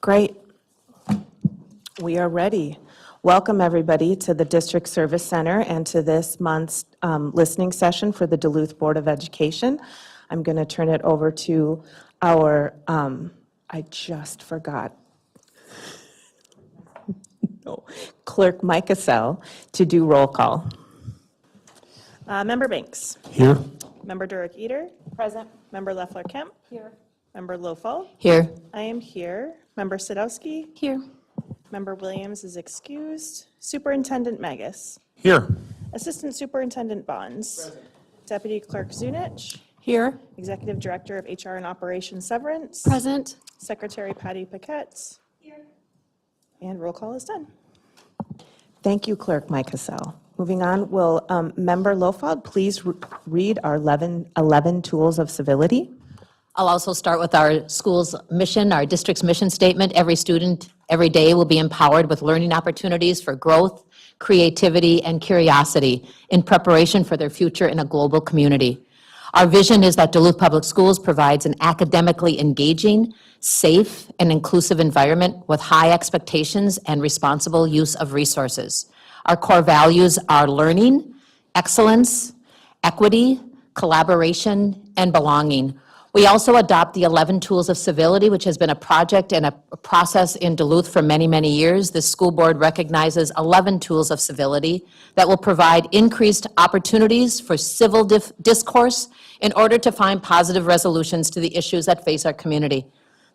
Great. We are ready. Welcome, everybody, to the District Service Center and to this month's listening session for the Duluth Board of Education. I'm going to turn it over to our, I just forgot, no, Clerk Mike Cassell to do roll call. Member Banks. Here. Member Durek Eater. Present. Member Leffler Kemp. Here. Member Lofall. Here. I am here. Member Sadowski. Here. Member Williams is excused. Superintendent Magus. Here. Assistant Superintendent Bonds. Deputy Clerk Zunich. Here. Executive Director of HR and Operations Severance. Present. Secretary Patty Paquette. Here. And roll call is done. Thank you, Clerk Mike Cassell. Moving on, will Member Lofall please read our 11 tools of civility? I'll also start with our school's mission, our district's mission statement. Every student, every day will be empowered with learning opportunities for growth, creativity, and curiosity in preparation for their future in a global community. Our vision is that Duluth Public Schools provides an academically engaging, safe, and inclusive environment with high expectations and responsible use of resources. Our core values are learning, excellence, equity, collaboration, and belonging. We also adopt the 11 Tools of Civility, which has been a project and a process in Duluth for many, many years. The school board recognizes 11 tools of civility that will provide increased opportunities for civil discourse in order to find positive resolutions to the issues that face our community.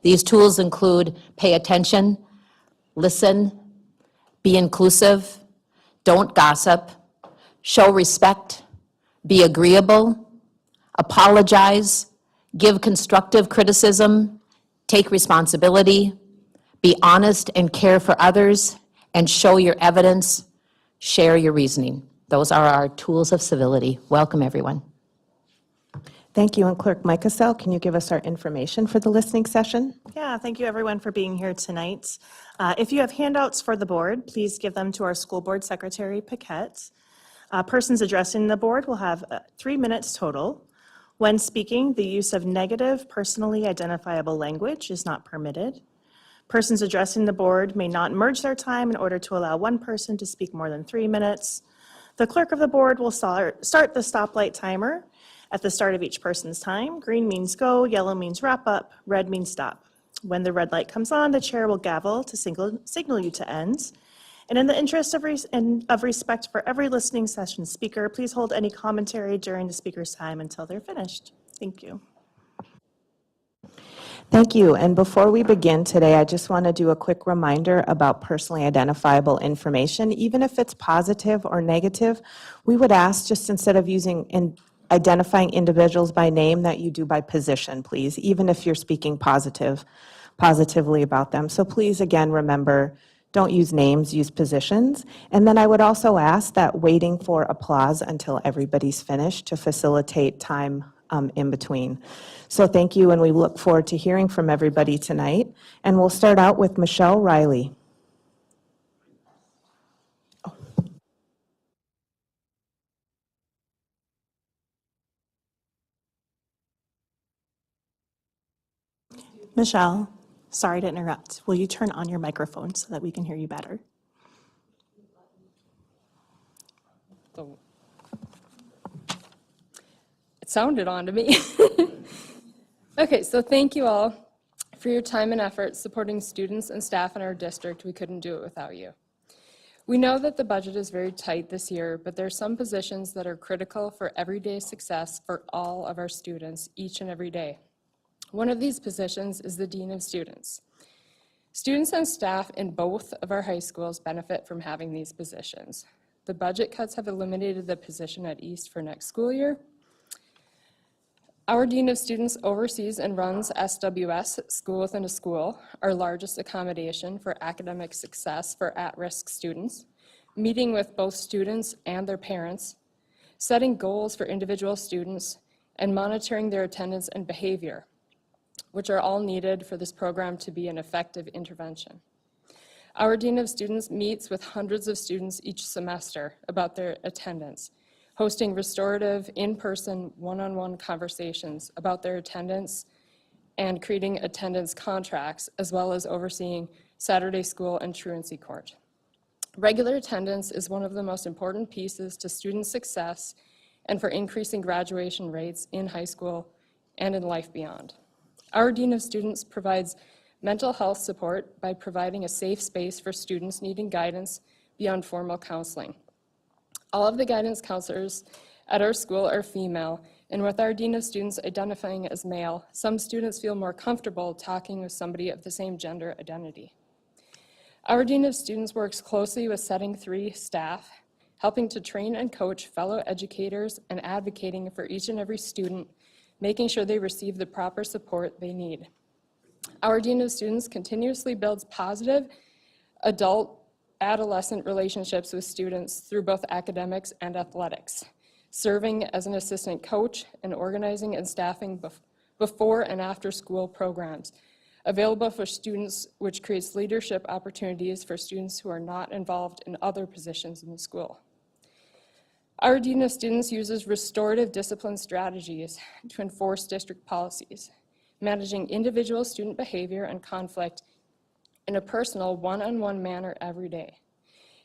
These tools include pay attention, listen, be inclusive, don't gossip, show respect, be agreeable, apologize, give constructive criticism, take responsibility, be honest and care for others, and show your evidence, share your reasoning. Those are our tools of civility. Welcome, everyone. Thank you, and Clerk Mike Cassell, can you give us our information for the listening session? Yeah, thank you everyone for being here tonight. If you have handouts for the board, please give them to our school board secretary, Paquette. Persons addressing the board will have 3 minutes total. When speaking, the use of negative, personally identifiable language is not permitted. Persons addressing the board may not merge their time in order to allow one person to speak more than 3 minutes. The clerk of the board will start the stoplight timer at the start of each person's time. Green means go, yellow means wrap up, red means stop. When the red light comes on, the chair will gavel to signal you to end. And in the interest of respect for every listening session speaker, please hold any commentary during the speaker's time until they're finished. Thank you. Thank you. And before we begin today, I just want to do a quick reminder about personally identifiable information. Even if it's positive or negative, we would ask, just instead of identifying individuals by name, that you do by position, please, even if you're speaking positively about them. So please, again, remember, don't use names, use positions. And then I would also ask that waiting for applause until everybody's finished to facilitate time in between. So thank you, and we look forward to hearing from everybody tonight. And we'll start out with Michelle Riley. Michelle, sorry to interrupt. Will you turn on your microphone so that we can hear you better? It sounded on to me. Okay, so thank you all for your time and effort supporting students and staff in our district. We couldn't do it without you. We know that the budget is very tight this year, but there are some positions that are critical for everyday success for all of our students each and every day. One of these positions is the Dean of Students. Students and staff in both of our high schools benefit from having these positions. The budget cuts have eliminated the position at East for next school year. Our Dean of Students oversees and runs SWS, School Within a School, our largest accommodation for academic success for at-risk students, meeting with both students and their parents, setting goals for individual students, and monitoring their attendance and behavior, which are all needed for this program to be an effective intervention. Our Dean of Students meets with hundreds of students each semester about their attendance, hosting restorative, in-person, one-on-one conversations about their attendance and creating attendance contracts, as well as overseeing Saturday school and truancy court. Regular attendance is one of the most important pieces to student success and for increasing graduation rates in high school and in life beyond. Our Dean of Students provides mental health support by providing a safe space for students needing guidance beyond formal counseling. All of the guidance counselors at our school are female, and with our Dean of Students identifying as male, some students feel more comfortable talking with somebody of the same gender identity. Our Dean of Students works closely with Setting 3 staff, helping to train and coach fellow educators and advocating for each and every student, making sure they receive the proper support they need. Our Dean of Students continuously builds positive adult-adolescent relationships with students through both academics and athletics, serving as an assistant coach and organizing and staffing before and after school programs available for students, which creates leadership opportunities for students who are not involved in other positions in the school. Our Dean of Students uses restorative discipline strategies to enforce district policies, managing individual student behavior and conflict in a personal, one-on-one manner every day.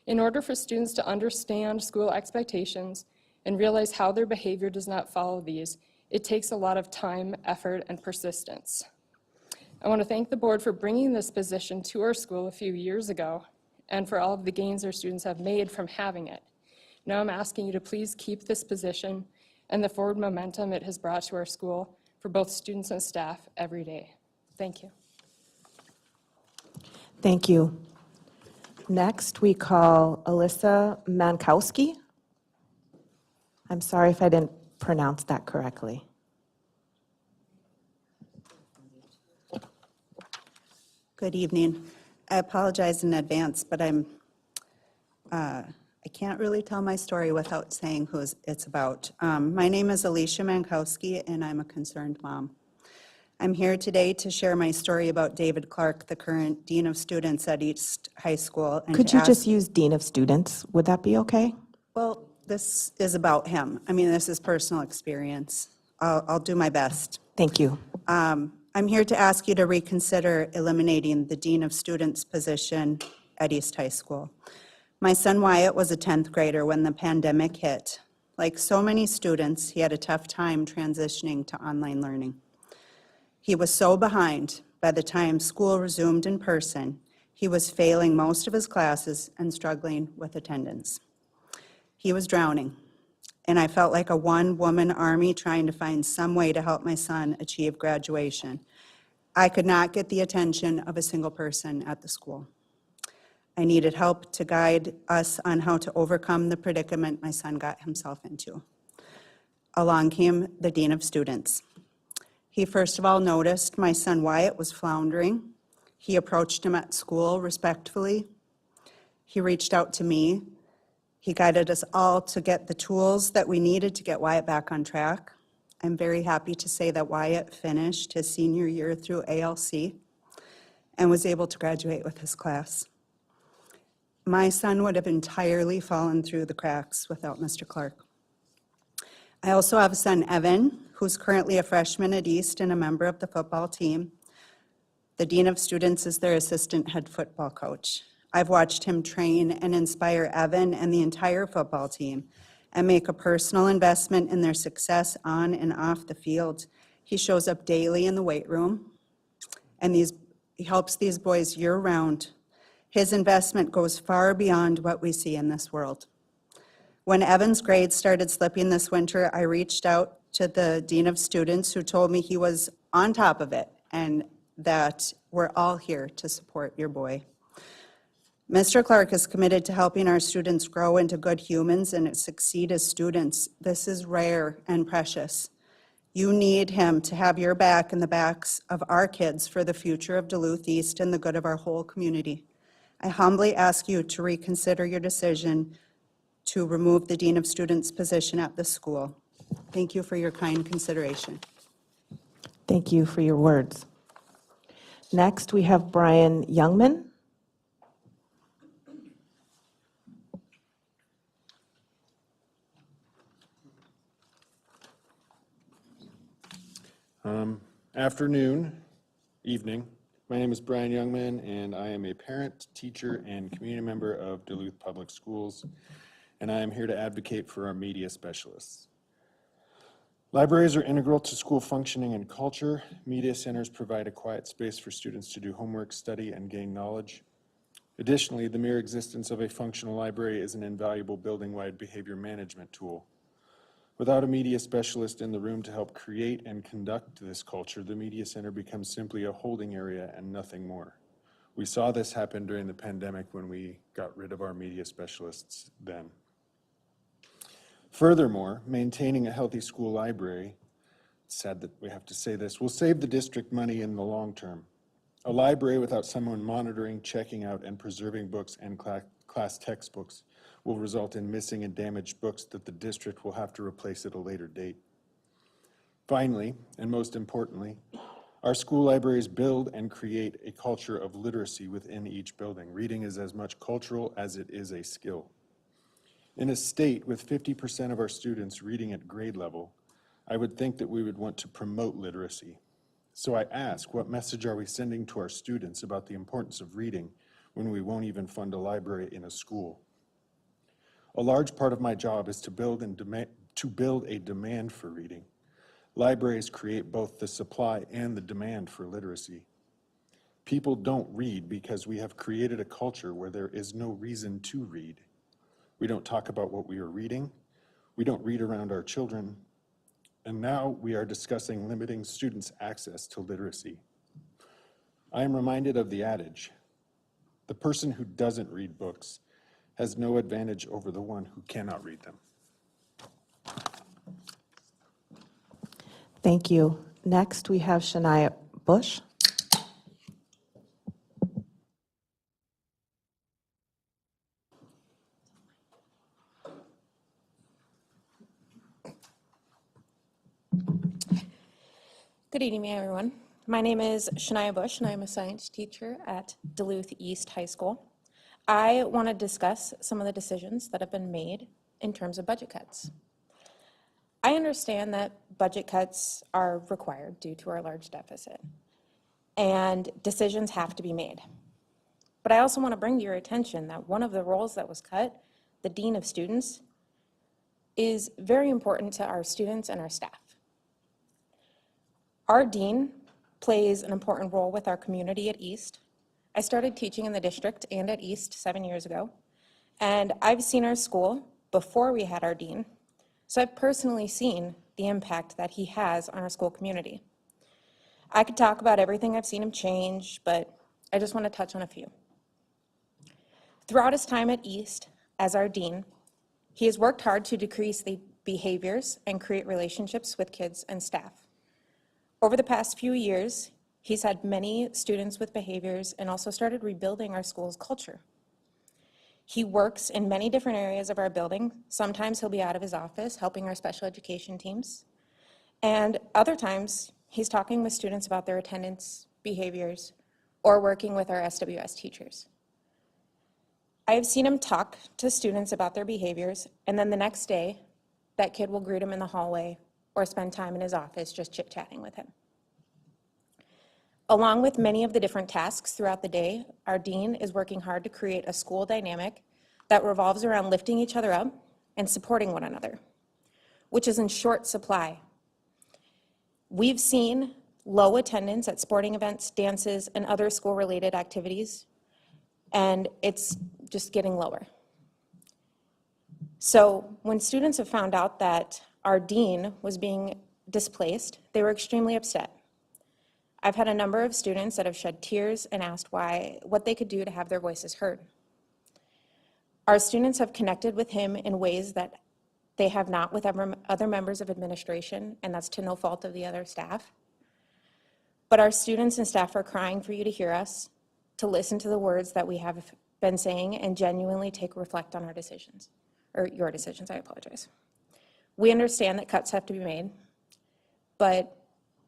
In order for students to understand school expectations and realize how their behavior does not follow these, it takes a lot of time, effort, and persistence. I want to thank the board for bringing this position to our school a few years ago and for all of the gains our students have made from having it. Now I'm asking you to please keep this position and the forward momentum it has brought to our school for both students and staff every day. Thank you. Thank you. Next, we call Alyssa Mankowski. I'm sorry if I didn't pronounce that correctly. Good evening. I apologize in advance, but I can't really tell my story without saying who it's about. My name is Alicia Mankowski, and I'm a concerned mom. I'm here today to share my story about David Clark, the current Dean of Students at East High School. And Could to you just ask- use Dean of Students? Would that be okay? Well, this is about him. I mean, this is personal experience. I'll do my best. Thank you. I'm here to ask you to reconsider eliminating the Dean of Students position at East High School. My son Wyatt was a 10th grader when the pandemic hit. Like so many students, he had a tough time transitioning to online learning. He was so behind by the time school resumed in person, he was failing most of his classes and struggling with attendance. He was drowning, and I felt like a one-woman army trying to find some way to help my son achieve graduation. I could not get the attention of a single person at the school. I needed help to guide us on how to overcome the predicament my son got himself into. Along came the Dean of Students. He first of all noticed my son Wyatt was floundering. He approached him at school respectfully. He reached out to me. He guided us all to get the tools that we needed to get Wyatt back on track. I'm very happy to say that Wyatt finished his senior year through ALC and was able to graduate with his class. My son would have entirely fallen through the cracks without Mr. Clark. I also have a son, Evan, who's currently a freshman at East and a member of the football team. The Dean of Students is their assistant head football coach. I've watched him train and inspire Evan and the entire football team and make a personal investment in their success on and off the field. He shows up daily in the weight room, and he helps these boys year-round. His investment goes far beyond what we see in this world. When Evan's grades started slipping this winter, I reached out to the Dean of Students, who told me he was on top of it and that we're all here to support your boy. Mr. Clark is committed to helping our students grow into good humans and succeed as students. This is rare and precious. You need him to have your back and the backs of our kids for the future of Duluth East and the good of our whole community. I humbly ask you to reconsider your decision to remove the Dean of Students position at the school. Thank you for your kind consideration. Thank you for your words. Next, we have Brian Youngman. evening. My name is Brian Youngman, and I am a parent, teacher, and community member of Duluth Public Schools, and I am here to advocate for our media specialists. Libraries are integral to school functioning and culture. Media centers provide a quiet space for students to do homework, study, and gain knowledge. Additionally, the mere existence of a functional library is an invaluable building-wide behavior management tool. Without a media specialist in the room to help create and conduct this culture, the media center becomes simply a holding area and nothing more. We saw this happen during the pandemic when we got rid of our media specialists then. Furthermore, maintaining a healthy school library, it's sad that we have to say this, will save the district money in the long term. A library without someone monitoring, checking out, and preserving books and class textbooks will result in missing and damaged books that the district will have to replace at a later date. Finally, and most importantly, our school libraries build and create a culture of literacy within each building. Reading is as much cultural as it is a skill. In a state with 50% of our students reading at grade level, I would think that we would want to promote literacy. So I ask, what message are we sending to our students about the importance of reading when we won't even fund a library in a school? A large part of my job is to build a demand for reading. Libraries create both the supply and the demand for literacy. People don't read because we have created a culture where there is no reason to read. We don't talk about what we are reading. We don't read around our children. And now we are discussing limiting students' access to literacy. I am reminded of the adage, the person who doesn't read books has no advantage over the one who cannot read them. Thank you. Next, we have Shania Bush. Good evening, everyone. My name is Shania Bush, and I'm a science teacher at Duluth East High School. I want to discuss some of the decisions that have been made in terms of budget cuts. I understand that budget cuts are required due to our large deficit, and decisions have to be made. But I also want to bring to your attention that one of the roles that was cut, the Dean of Students, is very important to our students and our staff. Our dean plays an important role with our community at East. I started teaching in the district and at East 7 years ago, and I've seen our school before we had our dean, so I've personally seen the impact that he has on our school community. I could talk about everything I've seen him change, but I just want to touch on a few. Throughout his time at East as our dean, he has worked hard to decrease the behaviors and create relationships with kids and staff. Over the past few years, he's had many students with behaviors and also started rebuilding our school's culture. He works in many different areas of our building. Sometimes he'll be out of his office helping our special education teams. And other times, he's talking with students about their attendance, behaviors, or working with our SWS teachers. I have seen him talk to students about their behaviors, and then the next day, that kid will greet him in the hallway or spend time in his office just chit-chatting with him. Along with many of the different tasks throughout the day, our dean is working hard to create a school dynamic that revolves around lifting each other up and supporting one another, which is in short supply. We've seen low attendance at sporting events, dances, and other school-related activities, and it's just getting lower. So when students have found out that our dean was being displaced, they were extremely upset. I've had a number of students that have shed tears and asked what they could do to have their voices heard. Our students have connected with him in ways that they have not with other members of administration, and that's to no fault of the other staff. But our students and staff are crying for you to hear us, to listen to the words that we have been saying, and genuinely reflect on our decisions, or your decisions, I apologize. We understand that cuts have to be made, but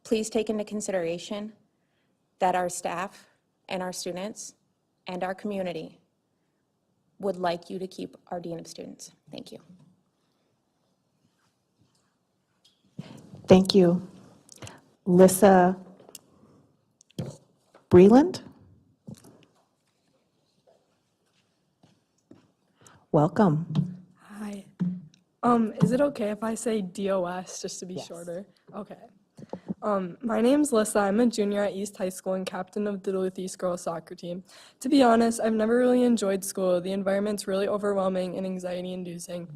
please take into consideration that our staff and our students and our community would like you to keep our Dean of Students. Thank you. Thank you. Lissa Breland? Welcome. Hi. Is it okay if I say DOS just to be shorter? Okay. My name's Lissa. I'm a junior at East High School and captain of the Duluth East girls soccer team. To be honest, I've never really enjoyed school. The environment's really overwhelming and anxiety-inducing.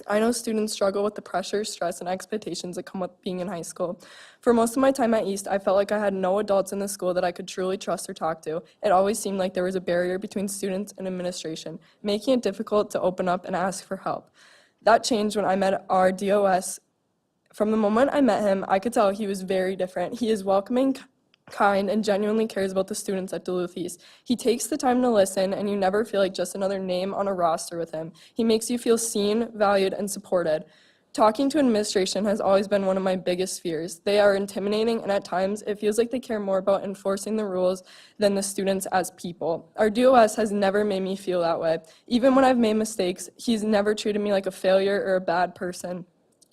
I know students struggle with the pressure, stress, and expectations that come with being in high school. For most of my time at East, I felt like I had no adults in the school that I could truly trust or talk to. It always seemed like there was a barrier between students and administration, making it difficult to open up and ask for help. That changed when I met our DOS. From the moment I met him, I could tell he was very different. He is welcoming, kind, and genuinely cares about the students at Duluth East. He takes the time to listen, and you never feel like just another name on a roster with him. He makes you feel seen, valued, and supported. Talking to administration has always been one of my biggest fears. They are intimidating, and at times, it feels like they care more about enforcing the rules than the students as people. Our DOS has never made me feel that way. Even when I've made mistakes, he's never treated me like a failure or a bad person.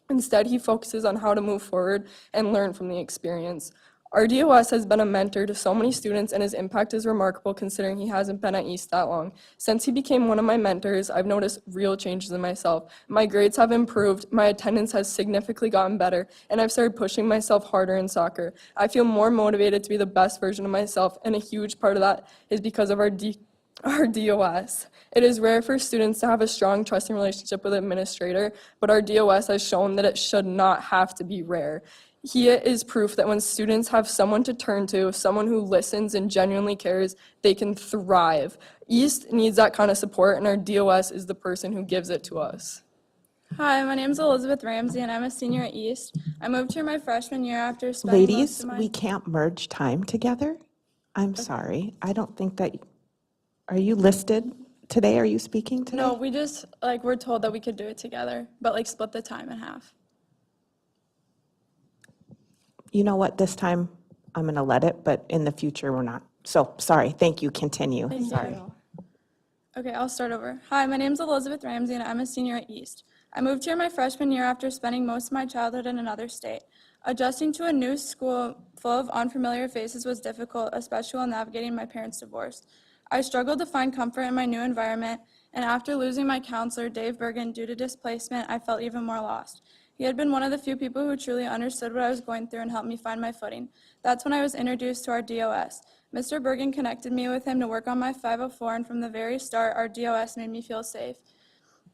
Instead, he focuses on how to move forward and learn from the experience. Our DOS has been a mentor to so many students, and his impact is remarkable considering he hasn't been at East that long. Since he became one of my mentors, I've noticed real changes in myself. My grades have improved, my attendance has significantly gotten better, and I've started pushing myself harder in soccer. I feel more motivated to be the best version of myself, and a huge part of that is because of our DOS. It is rare for students to have a strong, trusting relationship with an administrator, but our DOS has shown that it should not have to be rare. He is proof that when students have someone to turn to, someone who listens and genuinely cares, they can thrive. East needs that kind of support, and our DOS is the person who gives it to us. Hi, my name is Elizabeth Ramsey, and I'm a senior at East. I moved here my freshman year after spending most Ladies, of my... we can't merge time together. I'm sorry. I don't think that, are you listed today? Are you speaking today? No, we just, we're told that we could do it together, but, split the time in half. You know what, this time I'm going to let it, but in the future we're not. So, sorry, thank you, continue. Sorry. Okay, I'll start over. Hi, my name is Elizabeth Ramsey, and I'm a senior at East. I moved here my freshman year after spending most of my childhood in another state. Adjusting to a new school full of unfamiliar faces was difficult, especially while navigating my parents' divorce. I struggled to find comfort in my new environment, and after losing my counselor, Dave Bergen, due to displacement, I felt even more lost. He had been one of the few people who truly understood what I was going through and helped me find my footing. That's when I was introduced to our DOS. Mr. Bergen connected me with him to work on my 504, and from the very start, our DOS made me feel safe.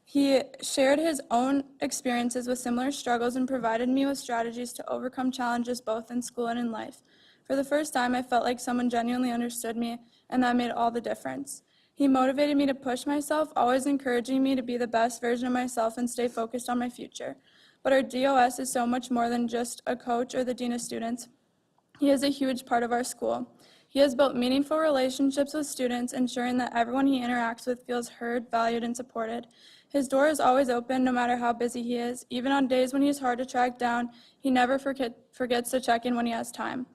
He shared his own experiences with similar struggles and provided me with strategies to overcome challenges both in school and in life. For the first time, I felt like someone genuinely understood me, and that made all the difference. He motivated me to push myself, always encouraging me to be the best version of myself and stay focused on my future. But our DOS is so much more than just a coach or the dean of students. He is a huge part of our school. He has built meaningful relationships with students, ensuring that everyone he interacts with feels heard, valued, and supported. His door is always open, no matter how busy he is. Even on days when he is hard to track down, he never forgets to check in when he has time.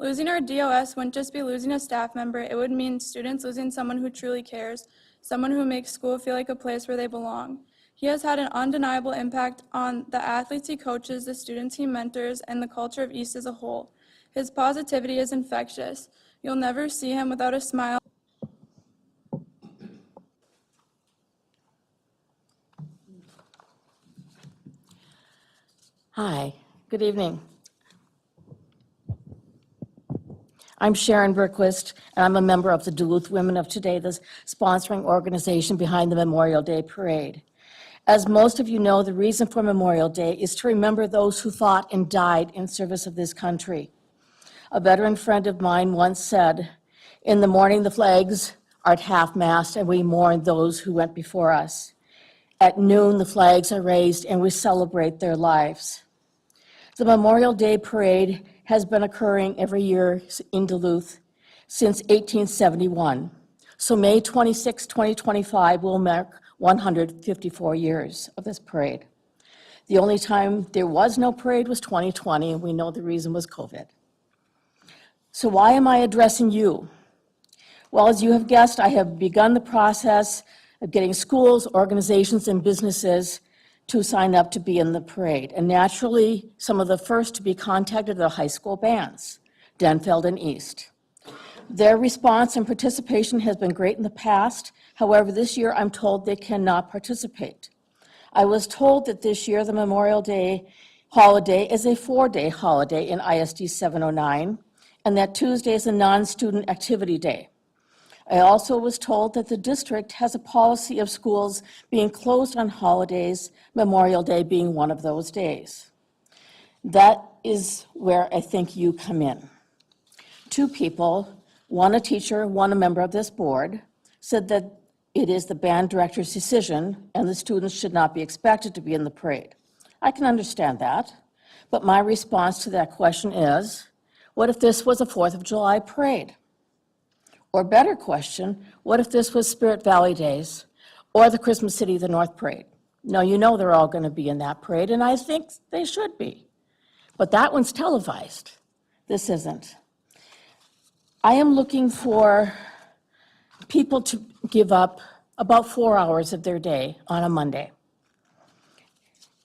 Losing our DOS wouldn't just be losing a staff member, it would mean students losing someone who truly cares, someone who makes school feel like a place where they belong. He has had an undeniable impact on the athletes he coaches, the students he mentors, and the culture of East as a whole. His positivity is infectious. You'll never see him without a smile. Hi, good evening. I'm Sharon Berquist, and I'm a member of the Duluth Women of Today, the sponsoring organization behind the Memorial Day Parade. As most of you know, the reason for Memorial Day is to remember those who fought and died in service of this country. A veteran friend of mine once said, "In the morning the flags are at half-mast and we mourn those who went before us. At noon the flags are raised and we celebrate their lives." The Memorial Day Parade has been occurring every year in Duluth since 1871. So May 26, 2025 will mark 154 years of this parade. The only time there was no parade was 2020, and we know the reason was COVID. So why am I addressing you? Well, as you have guessed, I have begun the process of getting schools, organizations, and businesses to sign up to be in the parade. And naturally, some of the first to be contacted are the high school bands, Denfeld and East. Their response and participation has been great in the past. However, this year I'm told they cannot participate. I was told that this year the Memorial Day holiday is a 4-day holiday in ISD 709, and that Tuesday is a non-student activity day. I also was told that the district has a policy of schools being closed on holidays, Memorial Day being one of those days. That is where I think you come in. 2 people, one a teacher, one a member of this board, said that it is the band director's decision and the students should not be expected to be in the parade. I can understand that, but my response to that question is, what if this was a 4th of July parade? Or better question, what if this was Spirit Valley Days or the Christmas City of the North parade? Now, you know they're all going to be in that parade, and I think they should be. But that one's televised. This isn't. I am looking for people to give up about 4 hours of their day on a Monday.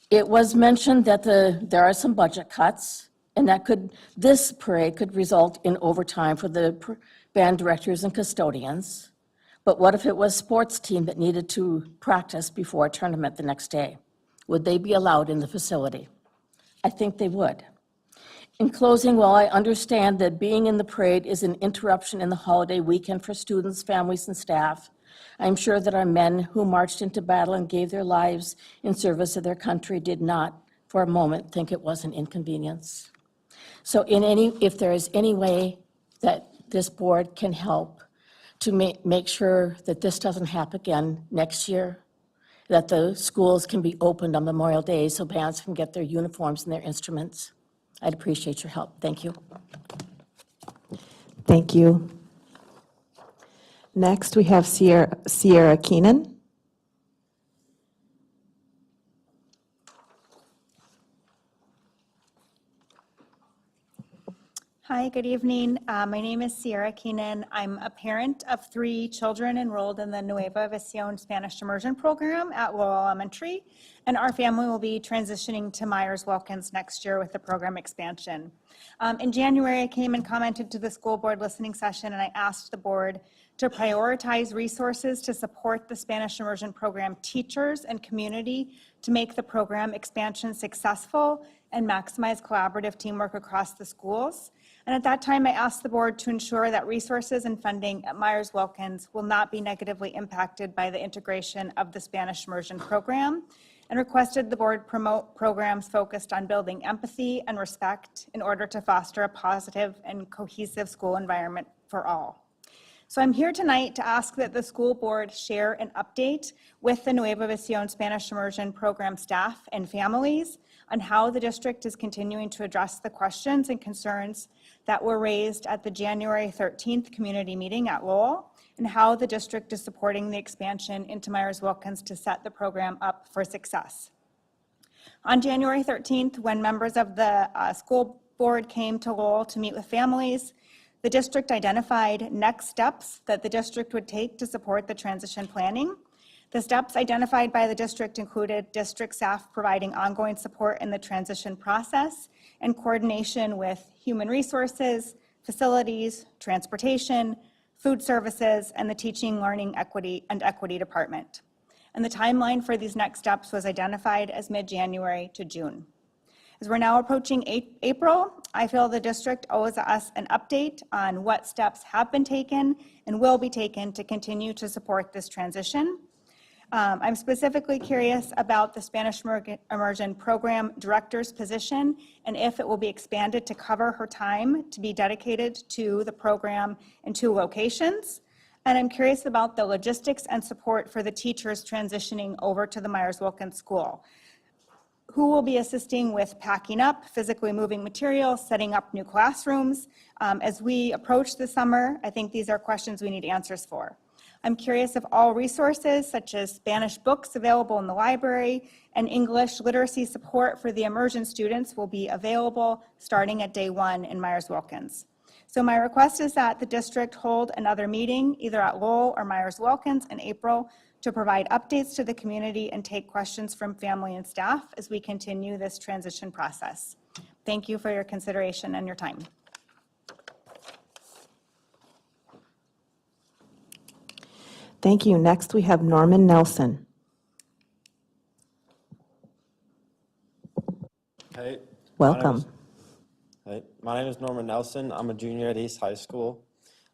It was mentioned that there are some budget cuts, and that this parade could result in overtime for the band directors and custodians. But what if it was a sports team that needed to practice before a tournament the next day? Would they be allowed in the facility? I think they would. In closing, while I understand that being in the parade is an interruption in the holiday weekend for students, families, and staff, I'm sure that our men who marched into battle and gave their lives in service of their country did not, for a moment, think it was an inconvenience. So if there is any way that this board can help to make sure that this doesn't happen again next year, that the schools can be opened on Memorial Day so bands can get their uniforms and their instruments, I'd appreciate your help. Thank you. Thank you. Next, we have Sierra Keenan. Hi, good evening. My name is Sierra Keenan. I'm a parent of 3 children enrolled in the Nueva Visión Spanish Immersion Program at Lowell Elementary, and our family will be transitioning to Myers-Wilkins next year with the program expansion. In January, I came and commented to the school board listening session, and I asked the board to prioritize resources to support the Spanish Immersion Program teachers and community to make the program expansion successful and maximize collaborative teamwork across the schools. And at that time, I asked the board to ensure that resources and funding at Myers-Wilkins will not be negatively impacted by the integration of the Spanish Immersion Program, and requested the board promote programs focused on building empathy and respect in order to foster a positive and cohesive school environment for all. So I'm here tonight to ask that the school board share an update with the Nueva Visión Spanish Immersion Program staff and families on how the district is continuing to address the questions and concerns that were raised at the January 13th community meeting at Lowell, and how the district is supporting the expansion into Myers-Wilkins to set the program up for success. On January 13th, when members of the school board came to Lowell to meet with families, the district identified next steps that the district would take to support the transition planning. The steps identified by the district included district staff providing ongoing support in the transition process and coordination with human resources, facilities, transportation, food services, and the teaching, learning, equity department. And the timeline for these next steps was identified as mid-January to June. As we're now approaching April, I feel the district owes us an update on what steps have been taken and will be taken to continue to support this transition. I'm specifically curious about the Spanish Immersion Program Director's position and if it will be expanded to cover her time to be dedicated to the program in 2 locations. And I'm curious about the logistics and support for the teachers transitioning over to the Myers-Wilkins School. Who will be assisting with packing up, physically moving materials, setting up new classrooms? As we approach the summer, I think these are questions we need answers for. I'm curious if all resources, such as Spanish books available in the library and English literacy support for the immersion students, will be available starting at day 1 in Myers-Wilkins. So my request is that the district hold another meeting, either at Lowell or Myers-Wilkins in April, to provide updates to the community and take questions from family and staff as we continue this transition process. Thank you for your consideration and your time. Thank you. Next, we have Norman Nelson. Hey. Welcome. My name is Norman Nelson. I'm a junior at East High School.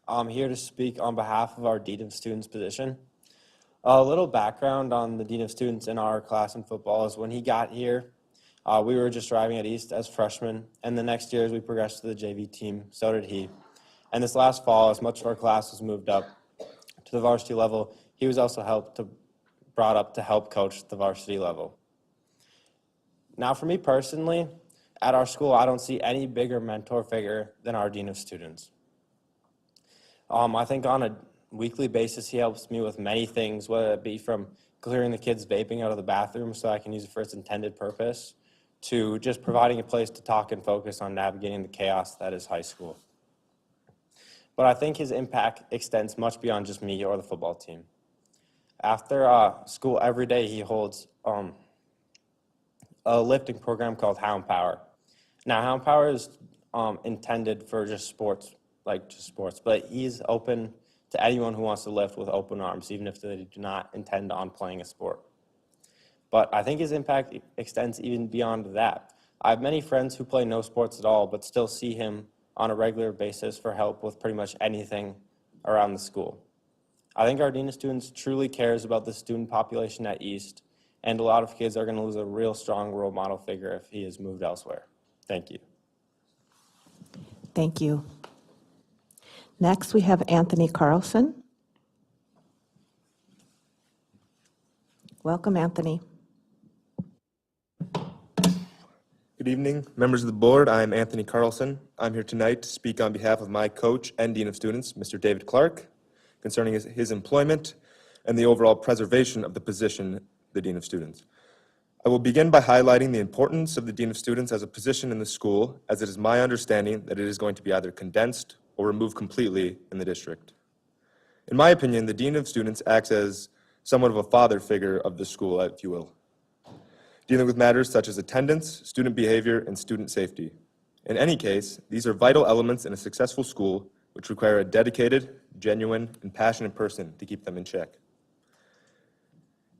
I'm here to speak on behalf of our Dean of Students position. A little background on the Dean of Students in our class in football is when he got here, we were just arriving at East as freshmen, and the next year as we progressed to the JV team, so did he. And this last fall, as much of our class was moved up to the varsity level, he was also brought up to help coach the varsity level. Now, for me personally, at our school, I don't see any bigger mentor figure than our Dean of Students. I think on a weekly basis, he helps me with many things, whether it be from clearing the kids' vaping out of the bathroom so I can use it for its intended purpose, to just providing a place to talk and focus on navigating the chaos that is high school. But I think his impact extends much beyond just me or the football team. After school every day, he holds a lifting program called Hound Power. Now, Hound Power is intended for just sports, but he's open to anyone who wants to lift with open arms, even if they do not intend on playing a sport. But I think his impact extends even beyond that. I have many friends who play no sports at all, but still see him on a regular basis for help with pretty much anything around the school. I think our Dean of Students truly cares about the student population at East, and a lot of kids are going to lose a real strong role model figure if he is moved elsewhere. Thank you. Thank you. Next, we have Anthony Carlson. Welcome, Anthony. Good evening, members of the board. I'm Anthony Carlson. I'm here tonight to speak on behalf of my coach and Dean of Students, Mr. David Clark, concerning his employment and the overall preservation of the position, the Dean of Students. I will begin by highlighting the importance of the Dean of Students as a position in the school, as it is my understanding that it is going to be either condensed or removed completely in the district. In my opinion, the Dean of Students acts as somewhat of a father figure of the school, if you will, dealing with matters such as attendance, student behavior, and student safety. In any case, these are vital elements in a successful school which require a dedicated, genuine, and passionate person to keep them in check.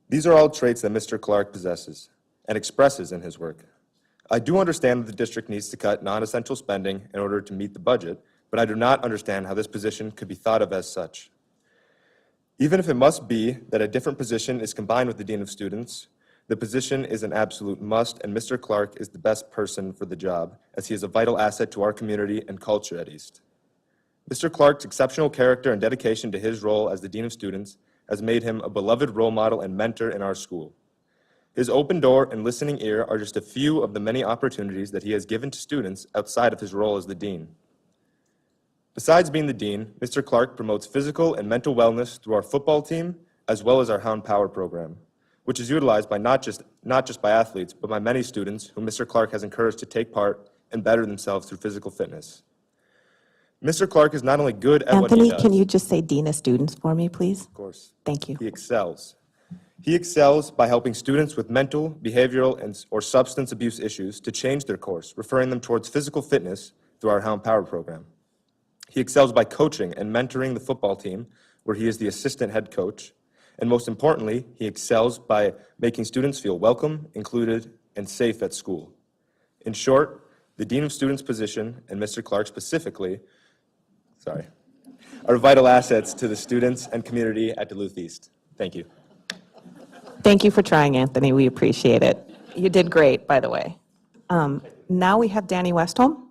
These are all traits that Mr. Clark possesses and expresses in his work. I do understand that the district needs to cut non-essential spending in order to meet the budget, but I do not understand how this position could be thought of as such. Even if it must be that a different position is combined with the Dean of Students, the position is an absolute must, and Mr. Clark is the best person for the job, as he is a vital asset to our community and culture at East. Mr. Clark's exceptional character and dedication to his role as the Dean of Students has made him a beloved role model and mentor in our school. His open door and listening ear are just a few of the many opportunities that he has given to students outside of his role as the Dean. Besides being the Dean, Mr. Clark promotes physical and mental wellness through our football team, as well as our Hound Power program, which is utilized by not just by athletes, but by many students whom Mr. Clark has encouraged to take part and better themselves through physical fitness. Mr. Clark is not only good at what he Anthony, does. can you just say Dean of Students for me, please? Of course. Thank you. He excels. He excels by helping students with mental, behavioral, or substance abuse issues to change their course, referring them towards physical fitness through our Hound Power program. He excels by coaching and mentoring the football team, where he is the assistant head coach. And most importantly, he excels by making students feel welcome, included, and safe at school. In short, the Dean of Students position, and Mr. Clark specifically, are vital assets to the students and community at Duluth East. Thank you. Thank you for trying, Anthony. We appreciate it. You did great, by the way. Now we have Danny Westholm.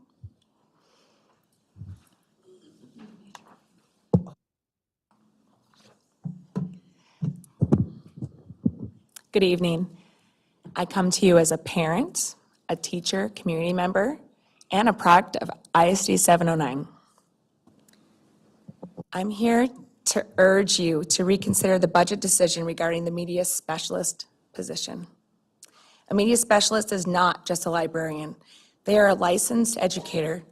Good evening. I come to you as a parent, a teacher, community member, and a product of ISD 709. I'm here to urge you to reconsider the budget decision regarding the media specialist position. A media specialist is not just a librarian. They are a licensed educator,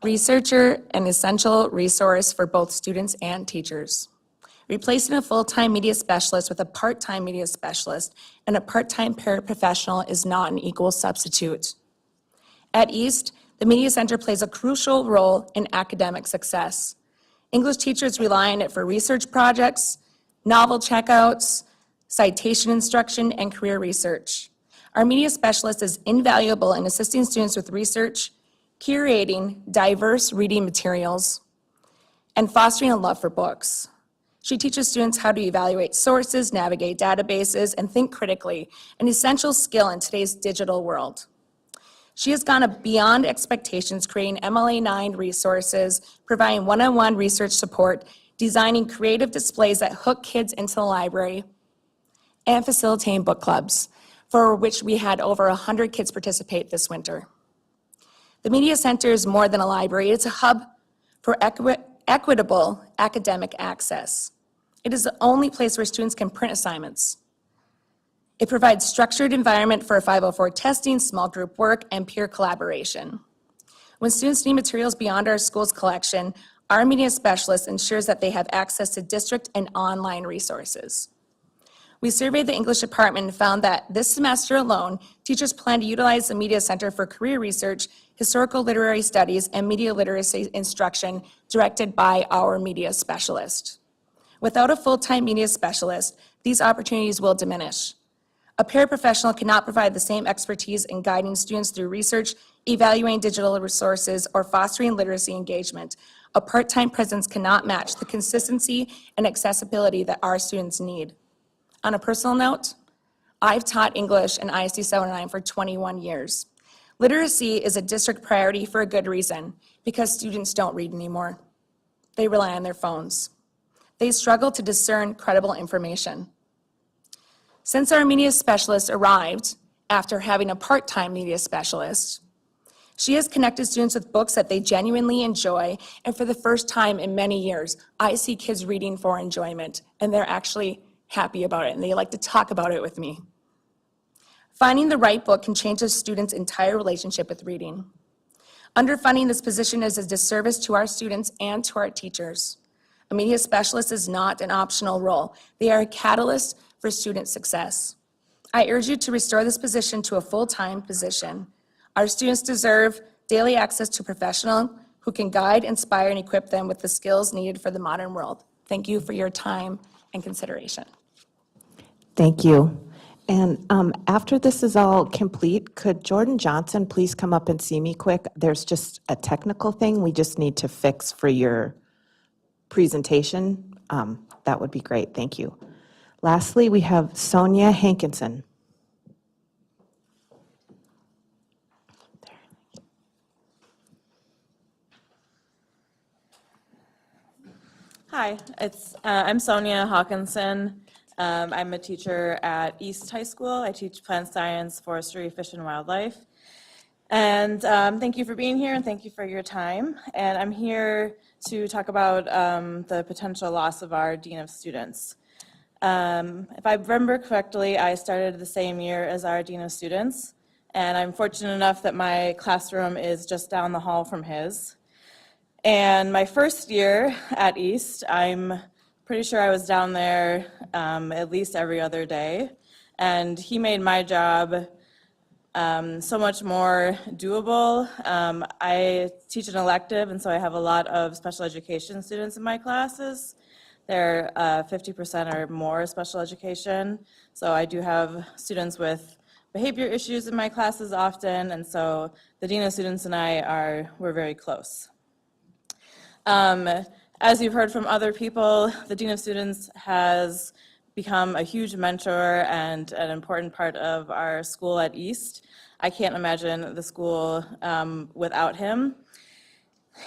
researcher, and essential resource for both students and teachers. Replacing a full-time media specialist with a part-time media specialist and a part-time paraprofessional is not an equal substitute. At East, the Media Center plays a crucial role in academic success. English teachers rely on it for research projects, novel checkouts, citation instruction, and career research. Our media specialist is invaluable in assisting students with research, curating diverse reading materials, and fostering a love for books. She teaches students how to evaluate sources, navigate databases, and think critically, an essential skill in today's digital world. She has gone beyond expectations, creating MLA9 resources, providing one-on-one research support, designing creative displays that hook kids into the library, and facilitating book clubs, for which we had over 100 kids participate this winter. The Media Center is more than a library. It's a hub for equitable academic access. It is the only place where students can print assignments. It provides structured environment for 504 testing, small group work, and peer collaboration. When students need materials beyond our school's collection, our media specialist ensures that they have access to district and online resources. We surveyed the English department and found that this semester alone, teachers plan to utilize the Media Center for career research, historical literary studies, and media literacy instruction directed by our media specialist. Without a full-time media specialist, these opportunities will diminish. A paraprofessional cannot provide the same expertise in guiding students through research, evaluating digital resources, or fostering literacy engagement. A part-time presence cannot match the consistency and accessibility that our students need. On a personal note, I've taught English and ISD 709 for 21 years. Literacy is a district priority for a good reason, because students don't read anymore. They rely on their phones. They struggle to discern credible information. Since our media specialist arrived after having a part-time media specialist, she has connected students with books that they genuinely enjoy, and for the first time in many years, I see kids reading for enjoyment, and they're actually happy about it, and they like to talk about it with me. Finding the right book can change a student's entire relationship with reading. Underfunding this position is a disservice to our students and to our teachers. A media specialist is not an optional role. They are a catalyst for student success. I urge you to restore this position to a full-time position. Our students deserve daily access to a professional who can guide, inspire, and equip them with the skills needed for the modern world. Thank you for your time and consideration. Thank you. And after this is all complete, could Jordan Johnson please come up and see me quick? There's just a technical thing we just need to fix for your presentation. That would be great. Thank you. Lastly, we have Sonia Hankinson. Hi, I'm Sonia Hawkinson. I'm a teacher at East High School. I teach plant science, forestry, fish, and wildlife. And thank you for being here, and thank you for your time. And I'm here to talk about the potential loss of our Dean of Students. If I remember correctly, I started the same year as our Dean of Students, and I'm fortunate enough that my classroom is just down the hall from his. And my first year at East, I'm pretty sure I was down there at least every other day. And he made my job so much more doable. I teach an elective, and so I have a lot of special education students in my classes. They're 50% or more special education. So I do have students with behavior issues in my classes often, and so the Dean of Students and we're very close. As you've heard from other people, the Dean of Students has become a huge mentor and an important part of our school at East. I can't imagine the school without him.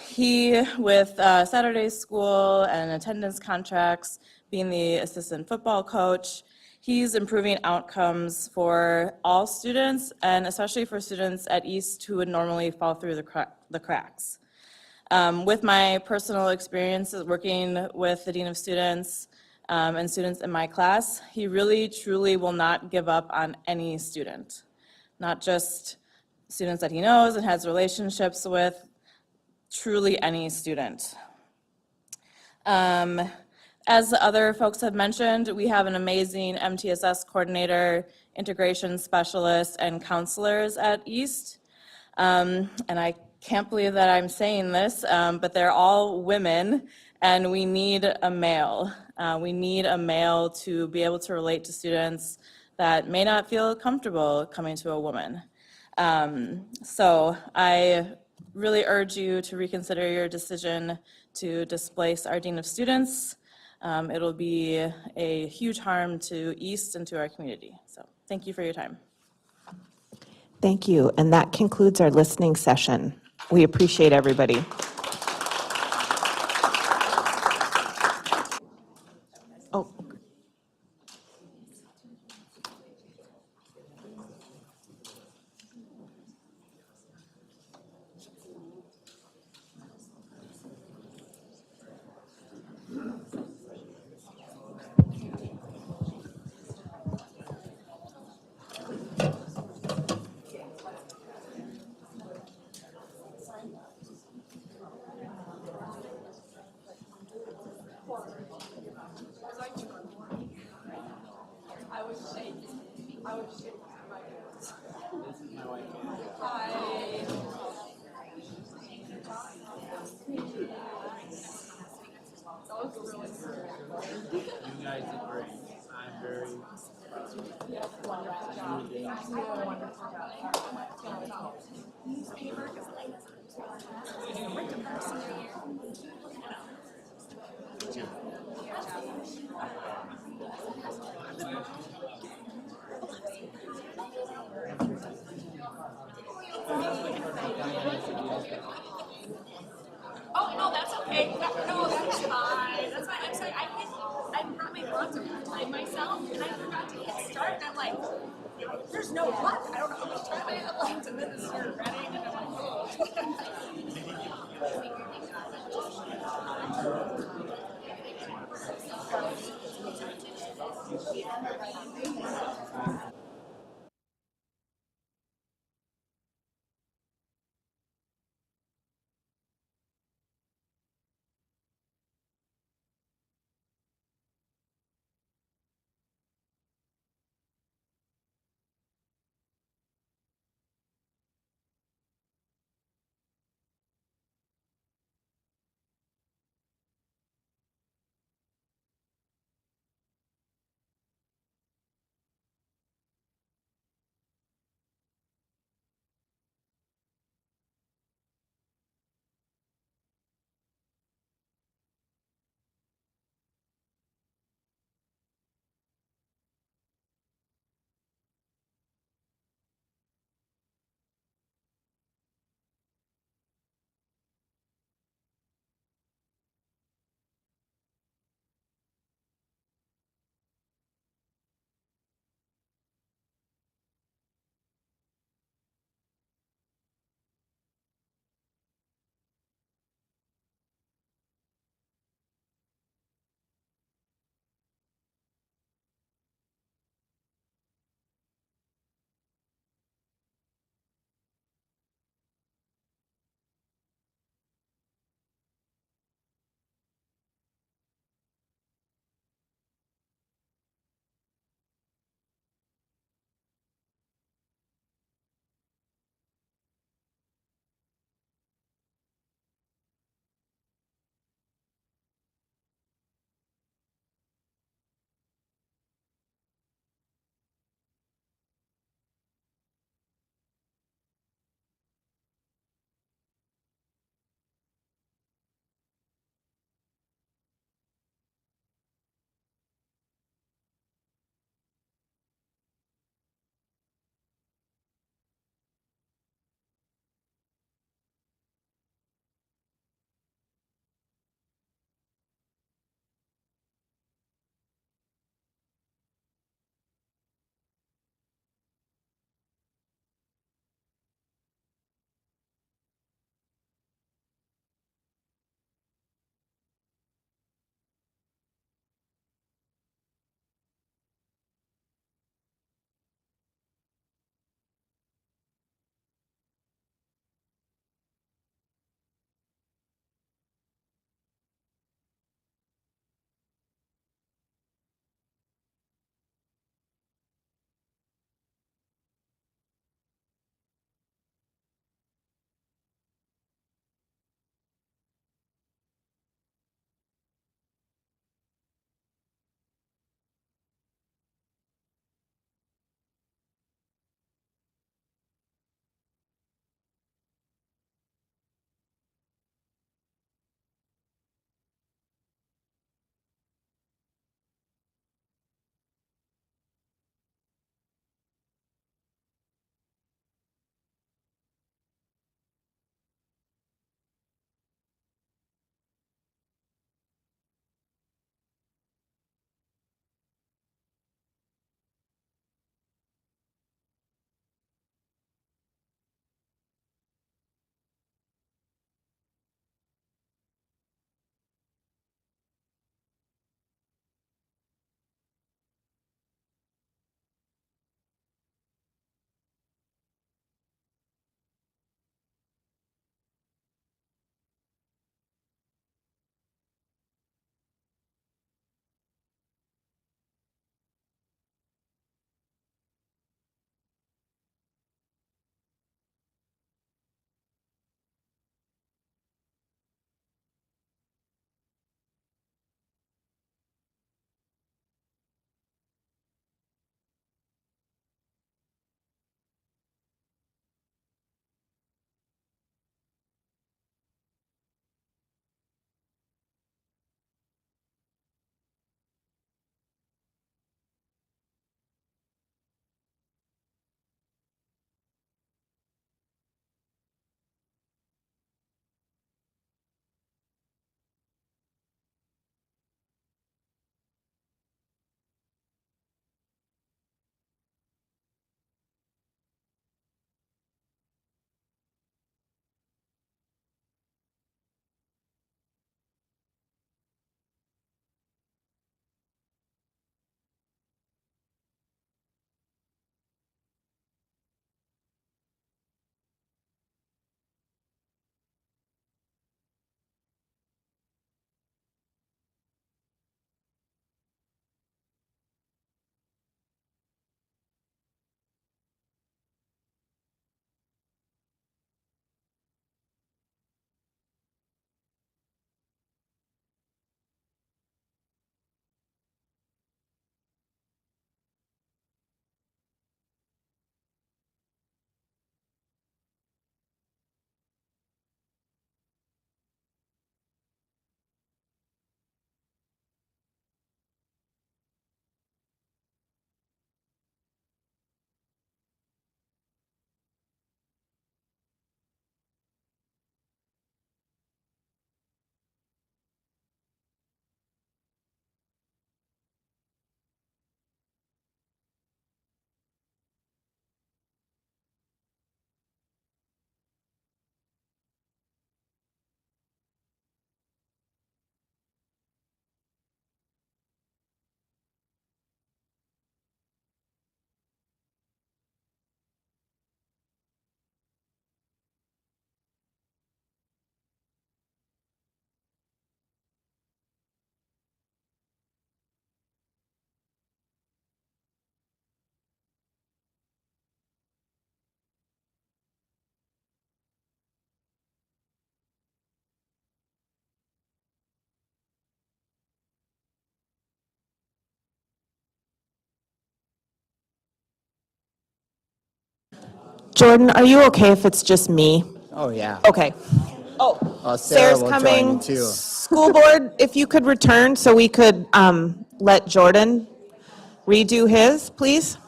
He, with Saturday school and attendance contracts, being the assistant football coach, he's improving outcomes for all students, and especially for students at East who would normally fall through the cracks. With my personal experiences working with the Dean of Students and students in my class, he really, truly will not give up on any student, not just students that he knows and has relationships with, truly any student. As other folks have mentioned, we have an amazing MTSS coordinator, integration specialist, and counselors at East. And I can't believe that I'm saying this, but they're all women, And we need a male. We need a male to be able to relate to students that may not feel comfortable coming to a woman. So I really urge you to reconsider your decision to displace our Dean of Students. It'll be a huge harm to East and to our community. So thank you for your time. Thank you, and that concludes our listening session. We appreciate everybody. Oh. Oh, no, that's okay. No, that's fine. That's fine. I'm sorry. I brought my bronzer to time myself, and I forgot to hit start. And I'm like, there's no luck. I don't know how much time I have left, and then this started running, and I'm like, oh. Jordan, are you okay if it's just me? Oh, yeah. Okay. Oh, Sarah Sarah's will join coming. you too. School board, if you could return so we could let Jordan redo his, please?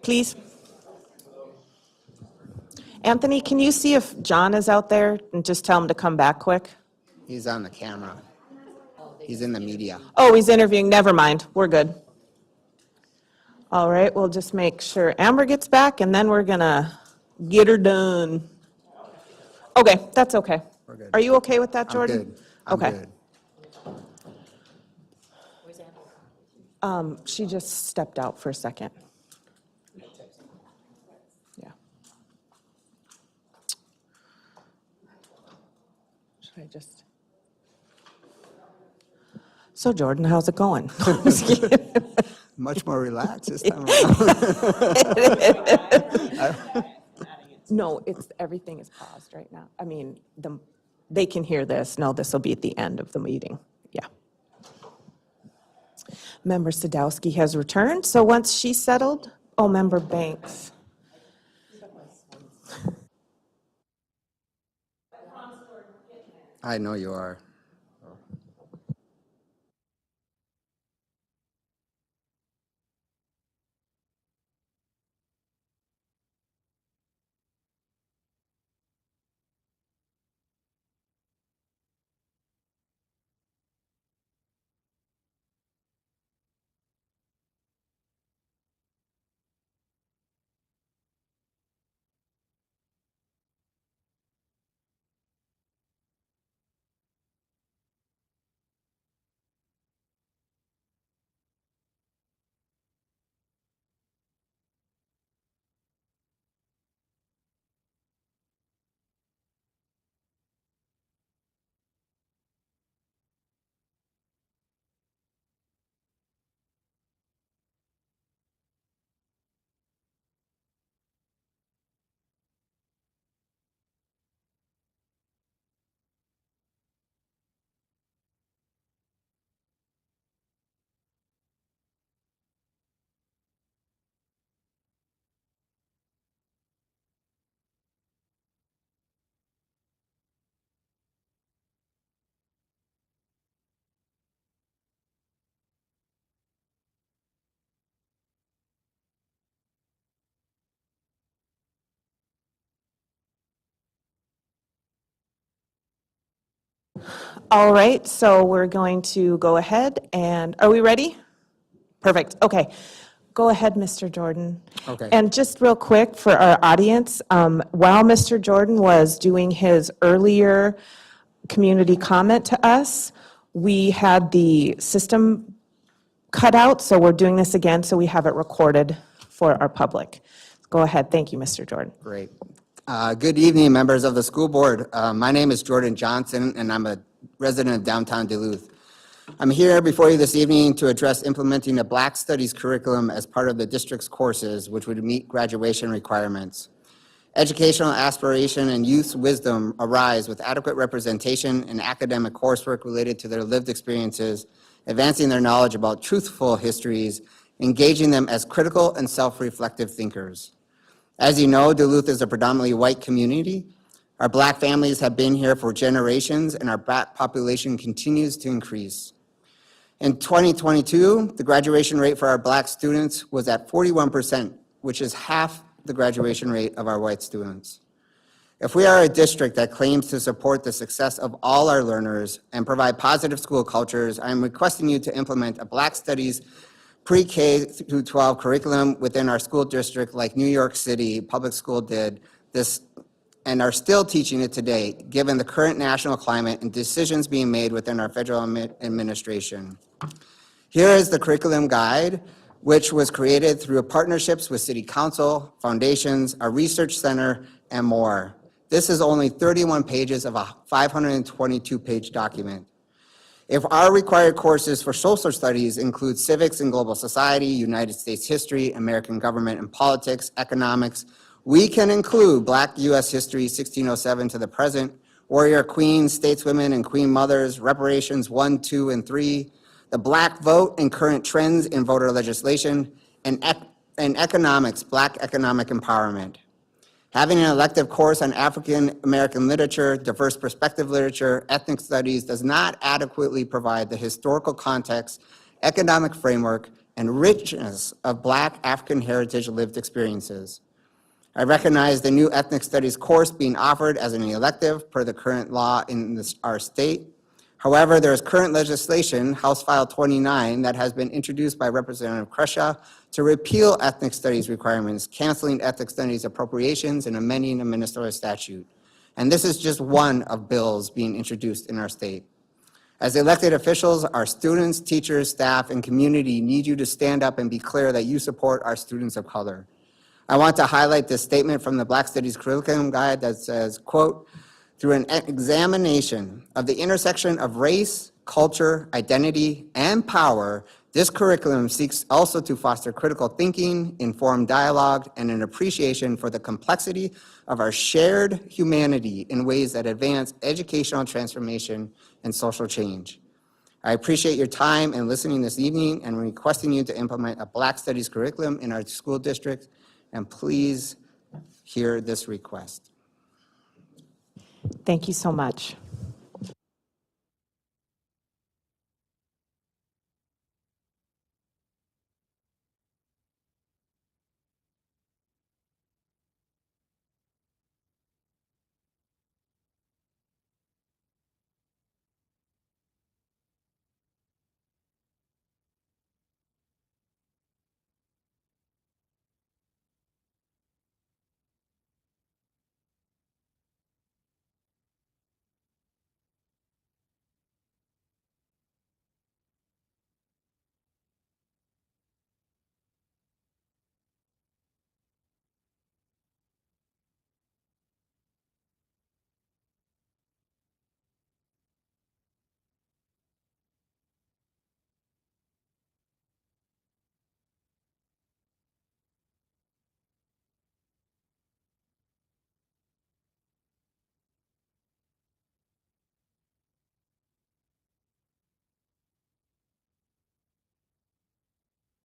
Please. Anthony, can you see if John is out there and just tell him to come back quick? He's on the camera. He's in the media. Oh, he's interviewing. Never mind. We're good. All right, we'll just make sure Amber gets back and then we're gonna get her done. Okay, that's okay. We're good. Are you okay with that, I'm Jordan? good. I'm Okay. good. She just stepped out for a second. Yeah. Should I just? So Jordan, how's it going? No, I'm just kidding. Much more relaxed this time around. No, everything is paused right now. I mean, they can hear this. No, this will be at the end of the meeting. Yeah. Member Sadowski has returned, so once she's settled, Member Banks. I know you are. All right, so we're going to go ahead and, are we ready? Perfect, okay. Go ahead, Mr. Jordan. Okay. And just real quick for our audience, while Mr. Jordan was doing his earlier community comment to us, we had the system cut out, so we're doing this again, so we have it recorded for our public. Go ahead, thank you, Mr. Jordan. Great. Good evening, members of the school board. My name is Jordan Johnson, and I'm a resident of downtown Duluth. I'm here before you this evening to address implementing a Black Studies curriculum as part of the district's courses, which would meet graduation requirements. Educational aspiration and youth wisdom arise with adequate representation and academic coursework related to their lived experiences, advancing their knowledge about truthful histories, engaging them as critical and self-reflective thinkers. As you know, Duluth is a predominantly white community. Our Black families have been here for generations, and our Black population continues to increase. In 2022, the graduation rate for our Black students was at 41%, which is half the graduation rate of our white students. If we are a district that claims to support the success of all our learners and provide positive school cultures, I am requesting you to implement a Black Studies pre-K through 12 curriculum within our school district like New York City Public School did this and are still teaching it today, given the current national climate and decisions being made within our federal administration. Here is the curriculum guide, which was created through partnerships with City Council, foundations, our research center, and more. This is only 31 pages of a 522-page document. If our required courses for social studies include civics and global society, United States history, American government and politics, economics, we can include Black U.S. history 1607 to the present, warrior queens, stateswomen and queen mothers, reparations 1, 2, and 3, the Black vote and current trends in voter legislation, and economics, Black economic empowerment. Having an elective course on African American literature, diverse perspective literature, ethnic studies does not adequately provide the historical context, economic framework, and richness of Black African heritage lived experiences. I recognize the new ethnic studies course being offered as an elective per the current law in our state. However, there is current legislation, House File 29, that has been introduced by Representative Kresha to repeal ethnic studies requirements, canceling ethnic studies appropriations, and amending a Minnesota statute. And this is just one of bills being introduced in our state. As elected officials, our students, teachers, staff, and community need you to stand up and be clear that you support our students of color. I want to highlight this statement from the Black Studies Curriculum Guide that says, quote, through an examination of the intersection of race, culture, identity, and power, this curriculum seeks also to foster critical thinking, informed dialogue, and an appreciation for the complexity of our shared humanity in ways that advance educational transformation and social change. I appreciate your time and listening this evening and requesting you to implement a Black Studies curriculum in our school district, and please hear this request. Thank you so much.